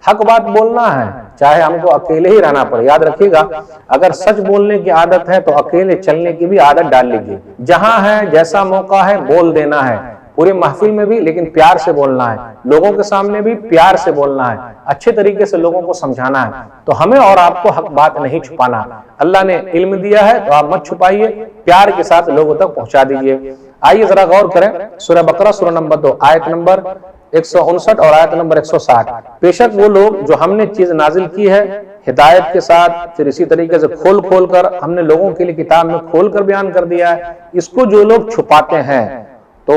حق بات بولنا ہے، چاہے ہم کو اکیلے ہی رہنا پڑے۔ یاد رکھیے گا، اگر سچ بولنے کی عادت ہے تو اکیلے چلنے کی بھی عادت ڈال لیجیے۔ جہاں ہے، جیسا موقع ہے، بول دینا ہے، پورے محفل میں بھی، لیکن پیار سے بولنا ہے، لوگوں کے سامنے بھی پیار سے بولنا ہے، اچھے طریقے سے لوگوں کو سمجھانا ہے۔ تو ہمیں اور آپ کو حق بات نہیں چھپانا۔ اللہ نے علم دیا ہے تو آپ مت چھپائیے، پیار کے ساتھ لوگوں تک پہنچا دیجیے۔ آئیے ذرا غور کریں، سورہ بقرہ سورہ نمبر 2 آیت نمبر 159 اور آیت نمبر 160۔ بے شک وہ لوگ جو ہم نے چیز نازل کی ہے ہدایت کے ساتھ، پھر اسی طریقے سے کھول کر ہم نے لوگوں کے لیے کتاب میں کھول کر بیان کر دیا ہے، اس کو جو لوگ چھپاتے ہیں تو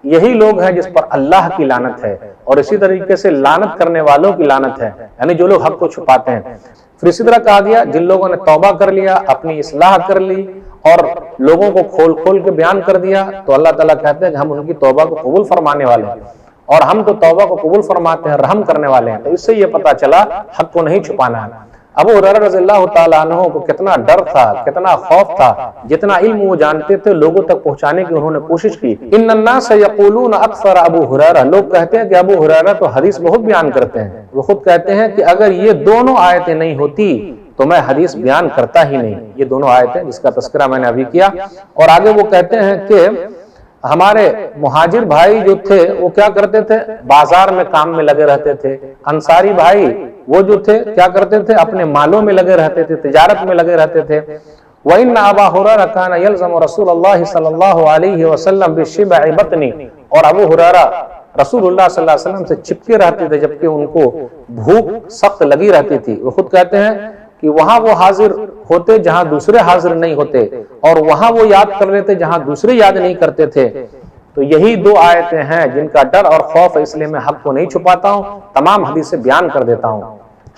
یہی لوگ ہیں جس پر اللہ کی لعنت ہے، اور اسی طریقے سے لعنت کرنے والوں کی لعنت ہے، یعنی جو لوگ حق کو چھپاتے ہیں۔ پھر اسی طرح کہا گیا جن لوگوں نے توبہ کر لیا، اپنی اصلاح کر لی اور لوگوں کو کھول کے بیان کر دیا، تو اللہ تعالیٰ کہتے ہیں کہ ہم ان کی توبہ کو قبول فرمانے والے ہیں، اور ہم تو توبہ کو قبول فرماتے ہیں، رحم کرنے والے ہیں۔ تو اس سے یہ پتہ چلا حق کو نہیں چھپانا ہے۔ ابو ہریرہ رضی اللہ تعالیٰ عنہ کو کتنا ڈر تھا، کتنا خوف تھا، جتنا علم وہ جانتے تھے لوگوں تک پہنچانے کی انہوں نے کوشش کی۔ ان الناس یقولون اکثر ابو ہریرہ، لوگ کہتے ہیں کہ ابو ہریرہ تو حدیث بہت بیان کرتے ہیں، وہ خود کہتے ہیں کہ اگر یہ دونوں آیتیں نہیں ہوتی تو میں حدیث بیان کرتا ہی نہیں۔ یہ دونوں آیتیں جس کا تذکرہ میں نے ابھی کیا، اور آگے وہ کہتے ہیں کہ ہمارے مہاجر بھائی جو تھے وہ کیا کرتے تھے، بازار میں کام میں لگے رہتے تھے، انصاری بھائی وہ جو تھے کیا کرتے تھے، اپنے مالوں میں لگے رہتے تھے، تجارت میں لگے رہتے تھے۔ وَإِنَّ أَبَا هُرَيْرَةَ كَانَ يَلْزَمُ رَسُولَ اللَّهِ صلی اللہ علیہ وسلم بِشِبْعِ بَطْنِ، اور ابو ہریرہ رسول اللہ صلی اللہ علیہ وسلم سے چپکے رہتے تھے جبکہ ان کو بھوک سخت لگی رہتی تھی۔ وہ خود کہتے ہیں کہ وہاں وہ حاضر ہوتے جہاں دوسرے حاضر نہیں ہوتے، اور وہاں وہ یاد کر لیتے جہاں دوسرے یاد نہیں کرتے تھے۔ تو یہی دو آیتیں ہیں جن کا ڈر اور خوف ہے، اس لیے میں حق کو نہیں چھپاتا ہوں، تمام حدیثیں بیان کر دیتا ہوں۔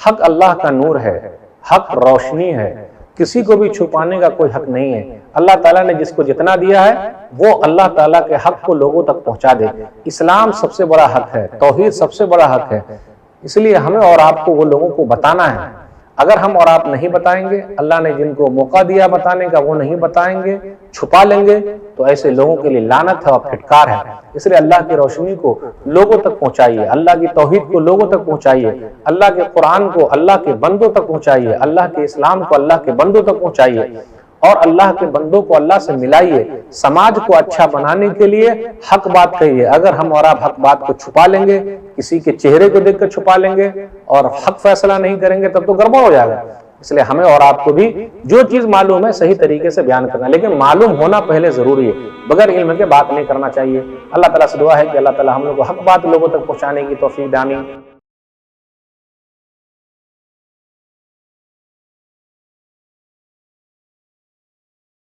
حق اللہ کا نور ہے، حق روشنی ہے، کسی کو بھی چھپانے کا کوئی حق نہیں ہے۔ اللہ تعالیٰ نے جس کو جتنا دیا ہے وہ اللہ تعالیٰ کے حق کو لوگوں تک پہنچا دے۔ اسلام سب سے بڑا حق ہے، توحید سب سے بڑا حق ہے، اس لیے ہمیں اور آپ کو وہ لوگوں کو بتانا ہے۔ اگر ہم اور آپ نہیں بتائیں گے، اللہ نے جن کو موقع دیا بتانے کا وہ نہیں بتائیں گے، چھپا لیں گے، تو ایسے لوگوں کے لیے لعنت ہے اور پھٹکار ہے۔ اس لیے اللہ کی روشنی کو لوگوں تک پہنچائیے، اللہ کی توحید کو لوگوں تک پہنچائیے، اللہ کے قرآن کو اللہ کے بندوں تک پہنچائیے، اللہ کے اسلام کو اللہ کے بندوں تک پہنچائیے، اور اللہ کے بندوں کو اللہ سے ملائیے۔ سماج کو اچھا بنانے کے لیے حق بات کہیے۔ اگر ہم اور آپ حق بات کو چھپا لیں گے، کسی کے چہرے کو دیکھ کر چھپا لیں گے اور حق فیصلہ نہیں کریں گے، تب تو گڑبڑ ہو جائے گا۔ اس لیے ہمیں اور آپ کو بھی جو چیز معلوم ہے صحیح طریقے سے بیان کرنا، لیکن معلوم ہونا پہلے ضروری ہے، بغیر علم کے بات نہیں کرنا چاہیے۔ اللہ تعالیٰ سے دعا ہے کہ اللہ تعالیٰ ہم لوگ کو حق بات لوگوں تک پہنچانے کی توفیق دے، آمین۔